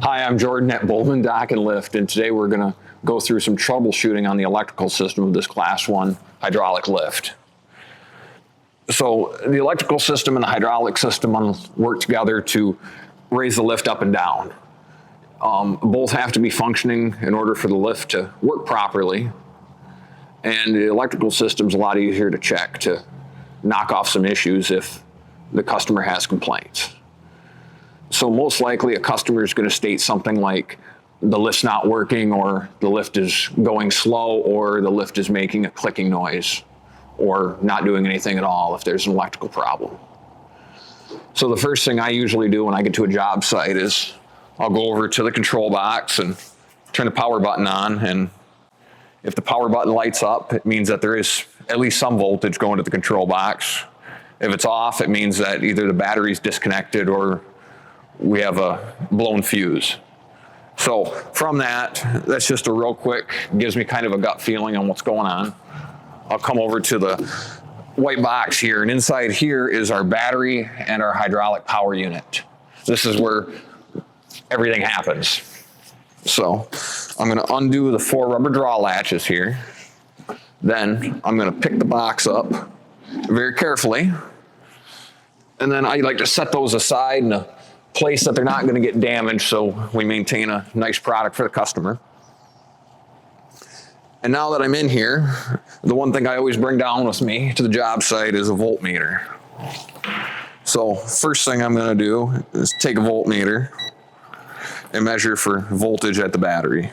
Hi, I'm Jordan at Bulmann Dock and Lift, and today we're going to go through some troubleshooting on the electrical system of this Class 1 hydraulic lift. So the electrical system and the hydraulic system work together to raise the lift up and down. Both have to be functioning in order for the lift to work properly, and the electrical system's a lot easier to check to knock off some issues if the customer has complaints. So most likely a customer is going to state something like the lift's not working, or the lift is going slow, or the lift is making a clicking noise, or not doing anything at all if there's an electrical problem. So the first thing I usually do when I get to a job site is I'll go over to the control box and turn the power button on, and if the power button lights up, it means that there is at least some voltage going to the control box. If it's off, it means that either the battery's disconnected or we have a blown fuse. So from that, that's just a real quick, gives me kind of a gut feeling on what's going on. I'll come over to the white box here, and inside here is our battery and our hydraulic power unit. This is where everything happens. So I'm going to undo the 4 rubber draw latches here. Then I'm going to pick the box up very carefully. And then I like to set those aside in a place that they're not going to get damaged, so we maintain a nice product for the customer. And now that I'm in here, the one thing I always bring down with me to the job site is a voltmeter. So first thing I'm going to do is take a voltmeter and measure for voltage at the battery.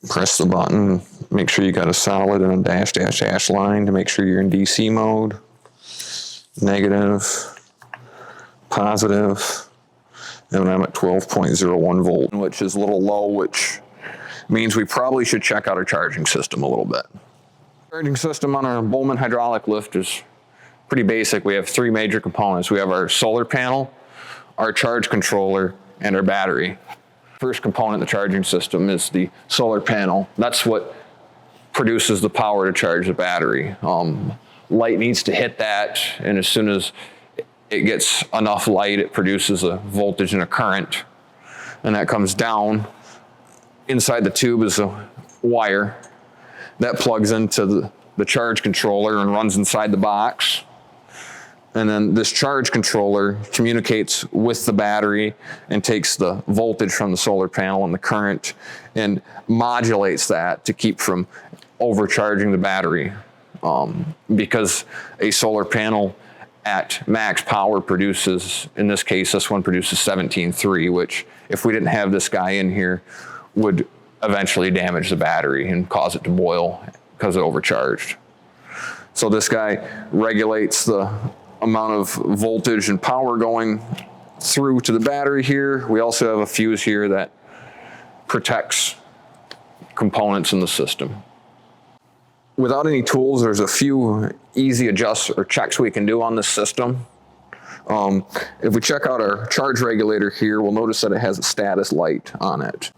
Press the button, make sure you got a solid and a dash, dash, dash line to make sure you're in DC mode. Negative, positive, and I'm at 12.01 volt, which is a little low, which means we probably should check out our charging system a little bit. Charging system on our Bulmann hydraulic lift is pretty basic. We have 3 major components. We have our solar panel, our charge controller, and our battery. First component of the charging system is the solar panel. That's what produces the power to charge the battery. Light needs to hit that, and as soon as it gets enough light, it produces a voltage and a current, and that comes down. Inside the tube is a wire that plugs into the charge controller and runs inside the box. And then this charge controller communicates with the battery and takes the voltage from the solar panel and the current and modulates that to keep from overcharging the battery. Because a solar panel at max power produces, in this case, this one produces 17.3, which if we didn't have this guy in here, would eventually damage the battery and cause it to boil because it overcharged. So this guy regulates the amount of voltage and power going through to the battery here. We also have a fuse here that protects components in the system. Without any tools, there's a few easy adjusts or checks we can do on this system. If we check out our charge regulator here, we'll notice that it has a status light on it.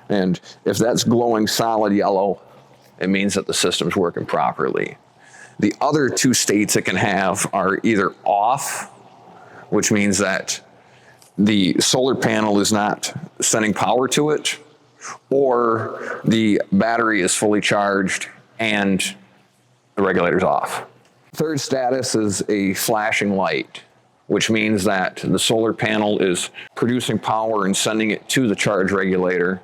And if that's glowing solid yellow, it means that the system's working properly. The other 2 states it can have are either off, which means that the solar panel is not sending power to it, or the battery is fully charged and the regulator's off. Third status is a flashing light, which means that the solar panel is producing power and sending it to the charge regulator,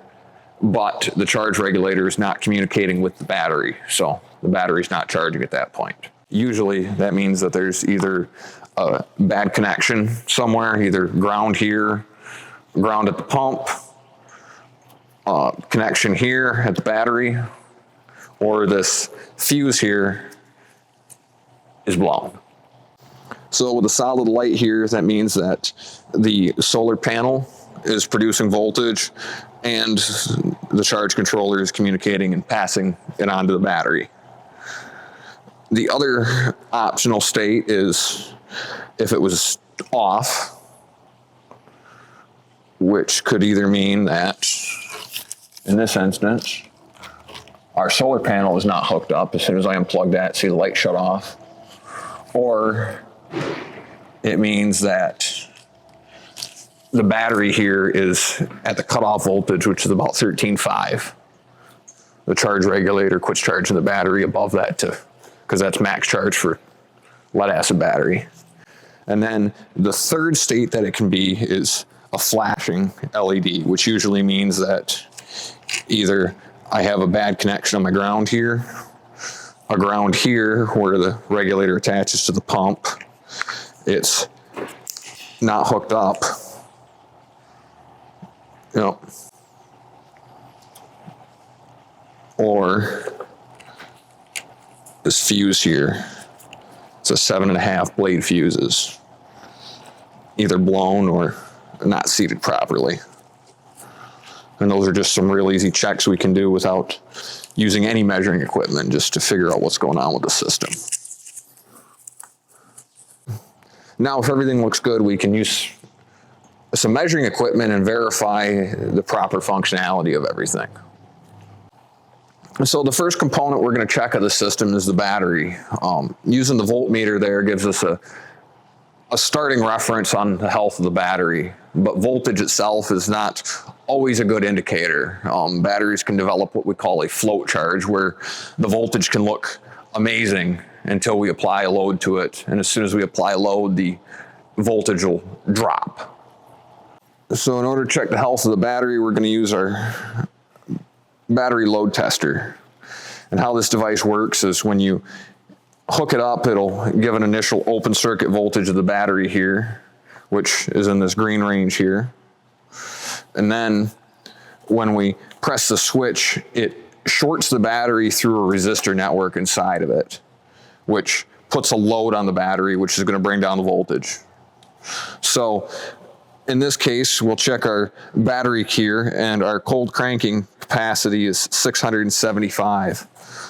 but the charge regulator is not communicating with the battery, so the battery's not charging at that point. Usually that means that there's either a bad connection somewhere, either ground here, ground at the pump, connection here at the battery, or this fuse here is blown. So with a solid light here, that means that the solar panel is producing voltage and the charge controller is communicating and passing it on to the battery. The other optional state is if it was off, which could either mean that, in this instance, our solar panel is not hooked up. As soon as I unplug that, see the light shut off. Or it means that the battery here is at the cutoff voltage, which is about 13.5. The charge regulator quits charging the battery above that because that's max charge for lead acid battery. And then the third state that it can be is a flashing LED, which usually means that either I have a bad connection on my ground here, a ground here where the regulator attaches to the pump, it's not hooked up, you know, or this fuse here, it's a 7.5 blade fuses, either blown or not seated properly. And those are just some real easy checks we can do without using any measuring equipment, just to figure out what's going on with the system. Now, if everything looks good, we can use some measuring equipment and verify the proper functionality of everything. So the first component we're going to check of the system is the battery. Using the voltmeter there gives us a starting reference on the health of the battery, but voltage itself is not always a good indicator. Batteries can develop what we call a float charge, where the voltage can look amazing until we apply a load to it, and as soon as we apply a load, the voltage will drop. So in order to check the health of the battery, we're going to use our battery load tester. And how this device works is when you hook it up, it'll give an initial open circuit voltage of the battery here, which is in this green range here. And then when we press the switch, it shorts the battery through a resistor network inside of it, which puts a load on the battery, which is going to bring down the voltage. So in this case, we'll check our battery here, and our cold cranking capacity is 675.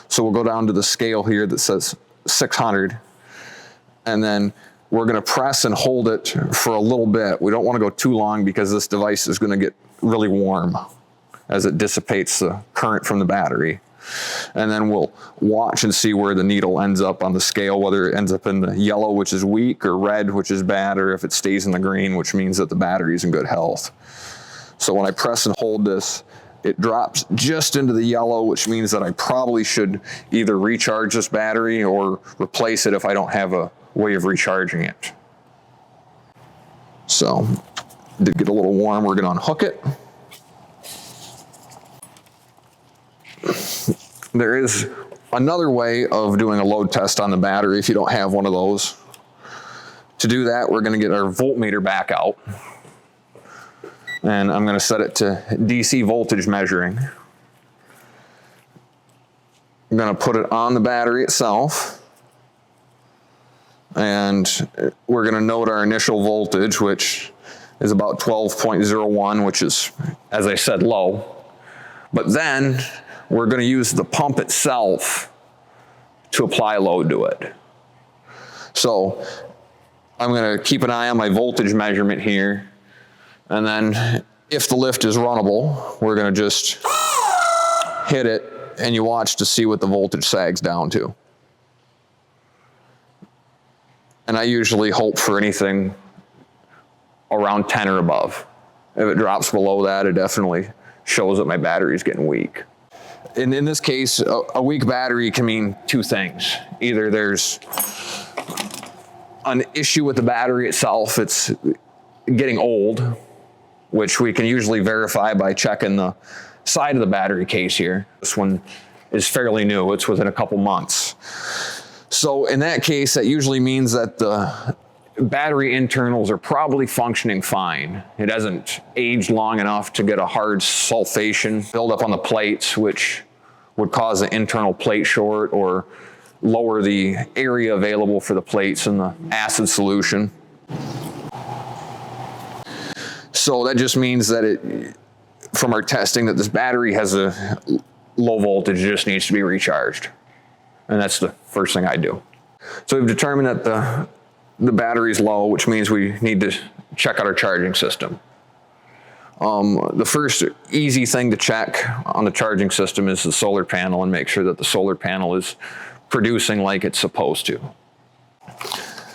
So we'll go down to the scale here that says 600, and then we're going to press and hold it for a little bit. We don't want to go too long because this device is going to get really warm as it dissipates the current from the battery. And then we'll watch and see where the needle ends up on the scale, whether it ends up in the yellow, which is weak, or red, which is bad, or if it stays in the green, which means that the battery is in good health. So when I press and hold this, it drops just into the yellow, which means that I probably should either recharge this battery or replace it if I don't have a way of recharging it. So, it did get a little warm. We're going to unhook it. There is another way of doing a load test on the battery if you don't have one of those. To do that, we're going to get our voltmeter back out. And I'm going to set it to DC voltage measuring. I'm going to put it on the battery itself. And we're going to note our initial voltage, which is about 12.01, which is, as I said, low. But then we're going to use the pump itself to apply load to it. So I'm going to keep an eye on my voltage measurement here. And then if the lift is runnable, we're going to just hit it, and you watch to see what the voltage sags down to. And I usually hope for anything around 10 or above. If it drops below that, it definitely shows that my battery is getting weak. And in this case, a weak battery can mean two things. Either there's an issue with the battery itself, it's getting old, which we can usually verify by checking the side of the battery case here. This one is fairly new, it's within a couple months. So in that case, that usually means that the battery internals are probably functioning fine. It hasn't aged long enough to get a hard sulfation buildup on the plates, which would cause an internal plate short or lower the area available for the plates in the acid solution. So that just means that from our testing, that this battery has a low voltage, it just needs to be recharged. And that's the first thing I do. So we've determined that the battery is low, which means we need to check out our charging system. The first easy thing to check on the charging system is the solar panel, and make sure that the solar panel is producing like it's supposed to.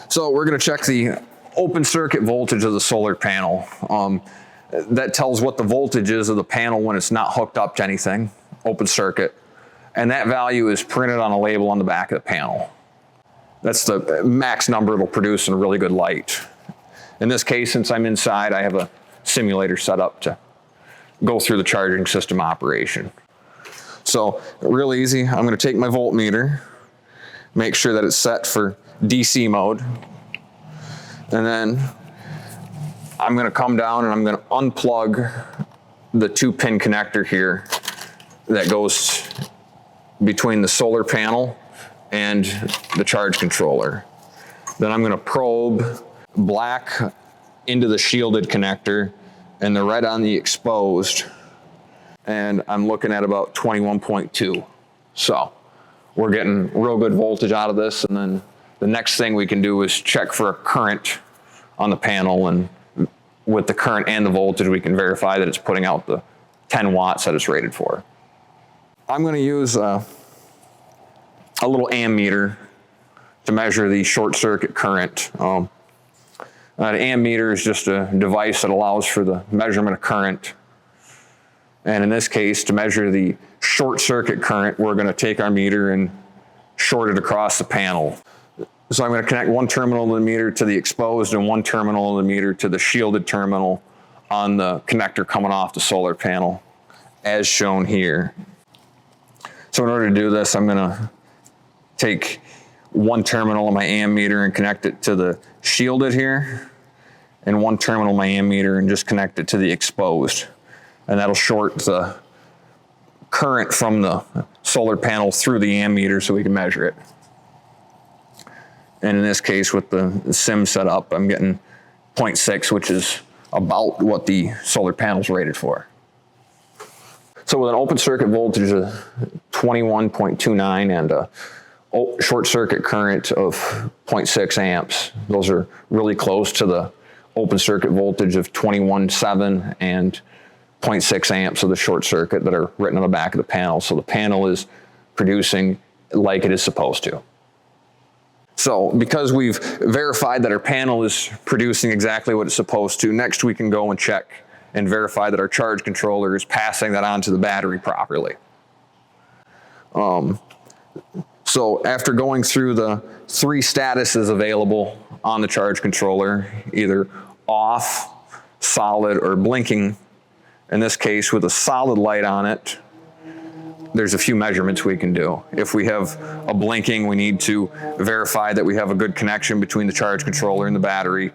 So we're going to check the open circuit voltage of the solar panel. That tells what the voltage is of the panel when it's not hooked up to anything, open circuit. And that value is printed on a label on the back of the panel. That's the max number it'll produce in really good light. In this case, since I'm inside, I have a simulator set up to go through the charging system operation. So real easy, I'm going to take my voltmeter, make sure that it's set for DC mode, and then I'm going to come down and I'm going to unplug the 2-pin connector here that goes between the solar panel and the charge controller. Then I'm going to probe black into the shielded connector and the red on the exposed, and I'm looking at about 21.2. So we're getting real good voltage out of this, and then the next thing we can do is check for a current on the panel, and with the current and the voltage we can verify that it's putting out the 10 watts that it's rated for. I'm going to use a little ammeter to measure the short circuit current. An ammeter is just a device that allows for the measurement of current. And in this case, to measure the short circuit current, we're going to take our meter and short it across the panel. So I'm going to connect one terminal of the meter to the exposed and one terminal of the meter to the shielded terminal on the connector coming off the solar panel, as shown here. So in order to do this, I'm going to take one terminal of my ammeter and connect it to the shielded here, and one terminal of my ammeter and just connect it to the exposed. And that'll short the current from the solar panel through the ammeter so we can measure it. And in this case, with the sim set up, I'm getting 0.6, which is about what the solar panel's rated for. So with an open circuit voltage of 21.29 and a short circuit current of 0.6 amps, those are really close to the open circuit voltage of 21.7 and 0.6 amps of the short circuit that are written on the back of the panel. So the panel is producing like it is supposed to. So because we've verified that our panel is producing exactly what it's supposed to, next we can go and check and verify that our charge controller is passing that on to the battery properly. So after going through the 3 statuses available on the charge controller, either off, solid, or blinking, in this case with a solid light on it, there's a few measurements we can do. If we have a blinking, we need to verify that we have a good connection between the charge controller and the battery.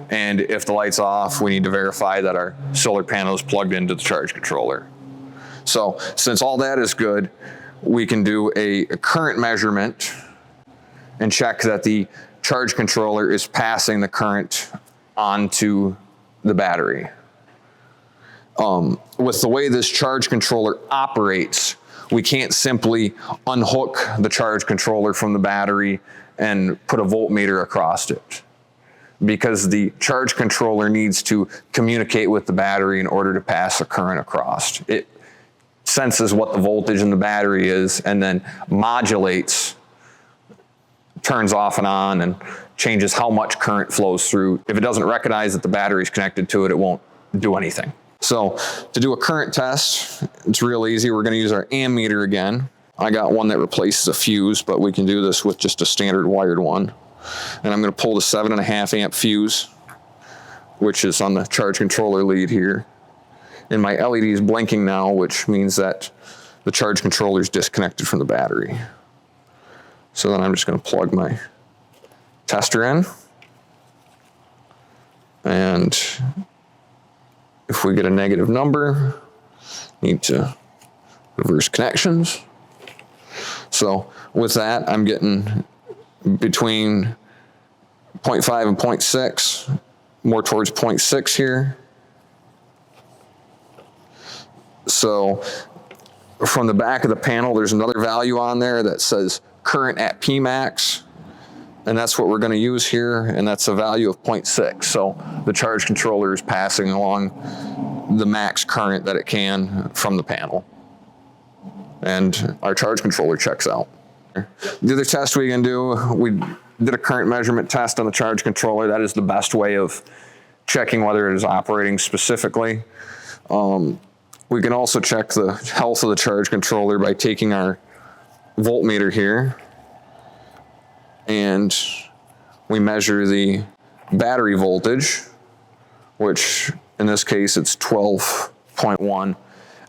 And if the light's off, we need to verify that our solar panel is plugged into the charge controller. So since all that is good, we can do a current measurement and check that the charge controller is passing the current onto the battery. With the way this charge controller operates, we can't simply unhook the charge controller from the battery and put a voltmeter across it, because the charge controller needs to communicate with the battery in order to pass the current across. It senses what the voltage in the battery is and then modulates, turns off and on, and changes how much current flows through. If it doesn't recognize that the battery is connected to it, it won't do anything. So to do a current test, it's real easy. We're going to use our ammeter again. I got one that replaces a fuse, but we can do this with just a standard wired one. And I'm going to pull the 7.5 amp fuse, which is on the charge controller lead here. And my LED is blinking now, which means that the charge controller is disconnected from the battery. So then I'm just going to plug my tester in. And if we get a negative number, need to reverse connections. So with that, I'm getting between 0.5 and 0.6, more towards 0.6 here. So from the back of the panel, there's another value on there that says current at Pmax. And that's what we're going to use here, and that's a value of 0.6. So the charge controller is passing along the max current that it can from the panel. And our charge controller checks out. The other test we can do, we did a current measurement test on the charge controller. That is the best way of checking whether it is operating specifically. We can also check the health of the charge controller by taking our voltmeter here, and we measure the battery voltage, which in this case it's 12.1.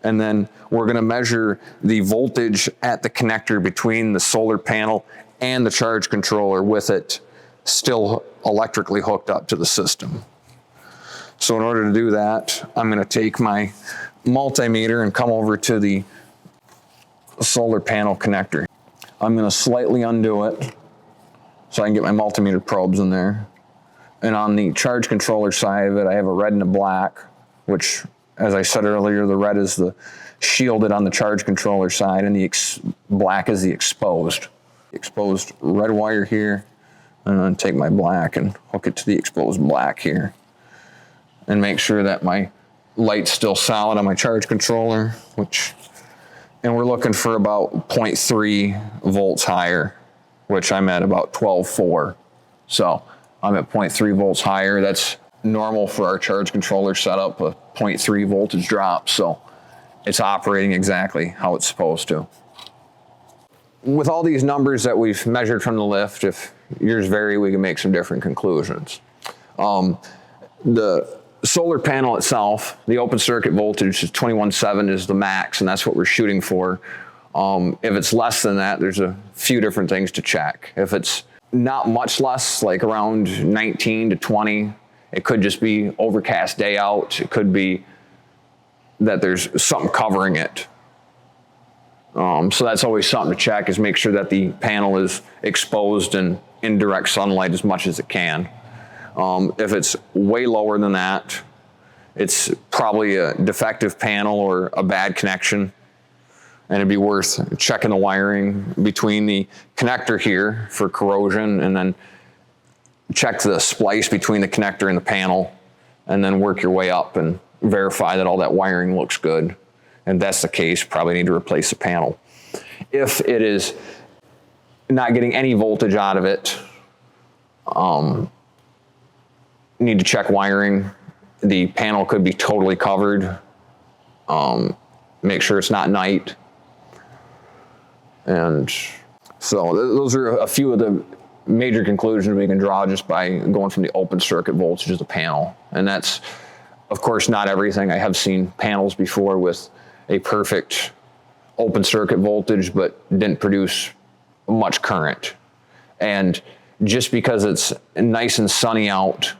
And then we're going to measure the voltage at the connector between the solar panel and the charge controller with it still electrically hooked up to the system. So in order to do that, I'm going to take my multimeter and come over to the solar panel connector. I'm going to slightly undo it so I can get my multimeter probes in there. And on the charge controller side of it, I have a red and a black, which, as I said earlier, the red is the shielded on the charge controller side, and the black is the exposed. Exposed red wire here, and then take my black and hook it to the exposed black here. And make sure that my light's still solid on my charge controller, and we're looking for about 0.3 volts higher, which I'm at about 12.4. So I'm at 0.3 volts higher. That's normal for our charge controller setup, a 0.3 voltage drop. So it's operating exactly how it's supposed to. With all these numbers that we've measured from the lift, if yours vary, we can make some different conclusions. The solar panel itself, the open circuit voltage is 21.7 is the max, and that's what we're shooting for. If it's less than that, there's a few different things to check. If it's not much less, like around 19 to 20, it could just be overcast day out. It could be that there's something covering it. So that's always something to check, is make sure that the panel is exposed and in direct sunlight as much as it can. If it's way lower than that, it's probably a defective panel or a bad connection, and it'd be worth checking the wiring between the connector here for corrosion, and then check the splice between the connector and the panel, and then work your way up and verify that all that wiring looks good. And if that's the case, probably need to replace the panel. If it is not getting any voltage out of it, need to check wiring. The panel could be totally covered. Make sure it's not night. And so those are a few of the major conclusions we can draw just by going from the open circuit voltage of the panel. And that's, of course, not everything. I have seen panels before with a perfect open circuit voltage, but didn't produce much current. And just because it's nice and sunny out,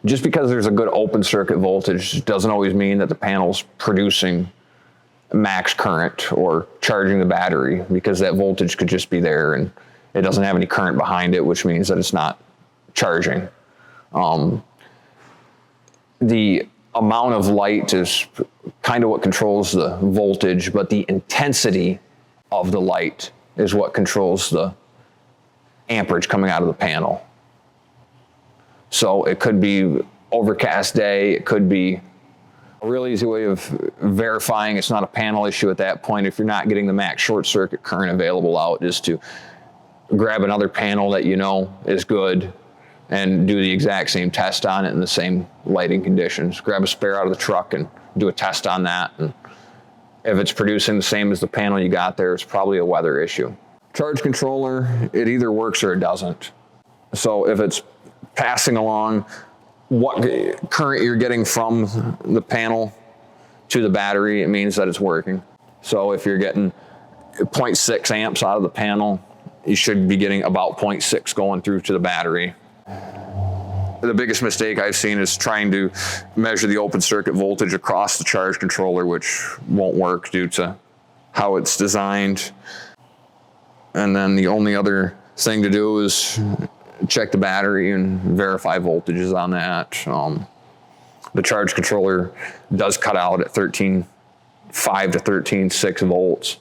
just because there's a good open circuit voltage doesn't always mean that the panel's producing max current or charging the battery, because that voltage could just be there and it doesn't have any current behind it, which means that it's not charging. The amount of light is kind of what controls the voltage, but the intensity of the light is what controls the amperage coming out of the panel. So it could be overcast day, it could be a really easy way of verifying it's not a panel issue at that point. If you're not getting the max short circuit current available out, is to grab another panel that you know is good and do the exact same test on it in the same lighting conditions. Grab a spare out of the truck and do a test on that. And if it's producing the same as the panel you got there, it's probably a weather issue. Charge controller, it either works or it doesn't. So if it's passing along what current you're getting from the panel to the battery, it means that it's working. So if you're getting 0.6 amps out of the panel, you should be getting about 0.6 going through to the battery. The biggest mistake I've seen is trying to measure the open circuit voltage across the charge controller, which won't work due to how it's designed. And then the only other thing to do is check the battery and verify voltages on that. The charge controller does cut out at 13.5 to 13.6 volts.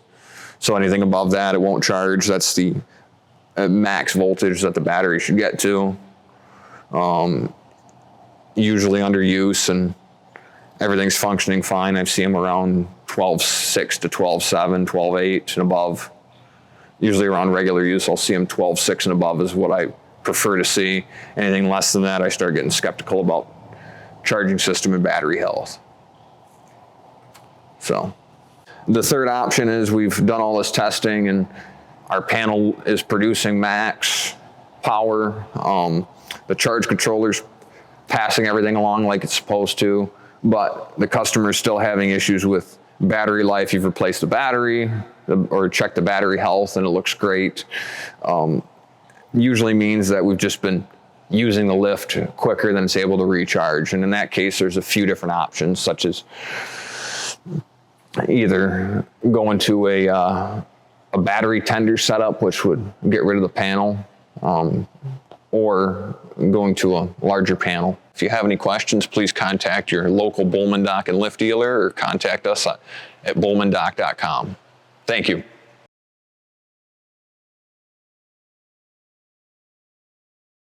So anything above that, it won't charge. That's the max voltage that the battery should get to. Usually under use and everything's functioning fine. I've seen them around 12.6 to 12.7, 12.8 and above. Usually around regular use, I'll see them 12.6 and above is what I prefer to see. Anything less than that, I start getting skeptical about charging system and battery health. So the third option is we've done all this testing and our panel is producing max power. The charge controller's passing everything along like it's supposed to, but the customer's still having issues with battery life. You've replaced the battery or checked the battery health and it looks great. Usually means that we've just been using the lift quicker than it's able to recharge. And in that case, there's a few different options, such as either going to a battery tender setup, which would get rid of the panel, or going to a larger panel. If you have any questions, please contact your local Bulmann dock and lift dealer or contact us at bulmanndock.com. Thank you.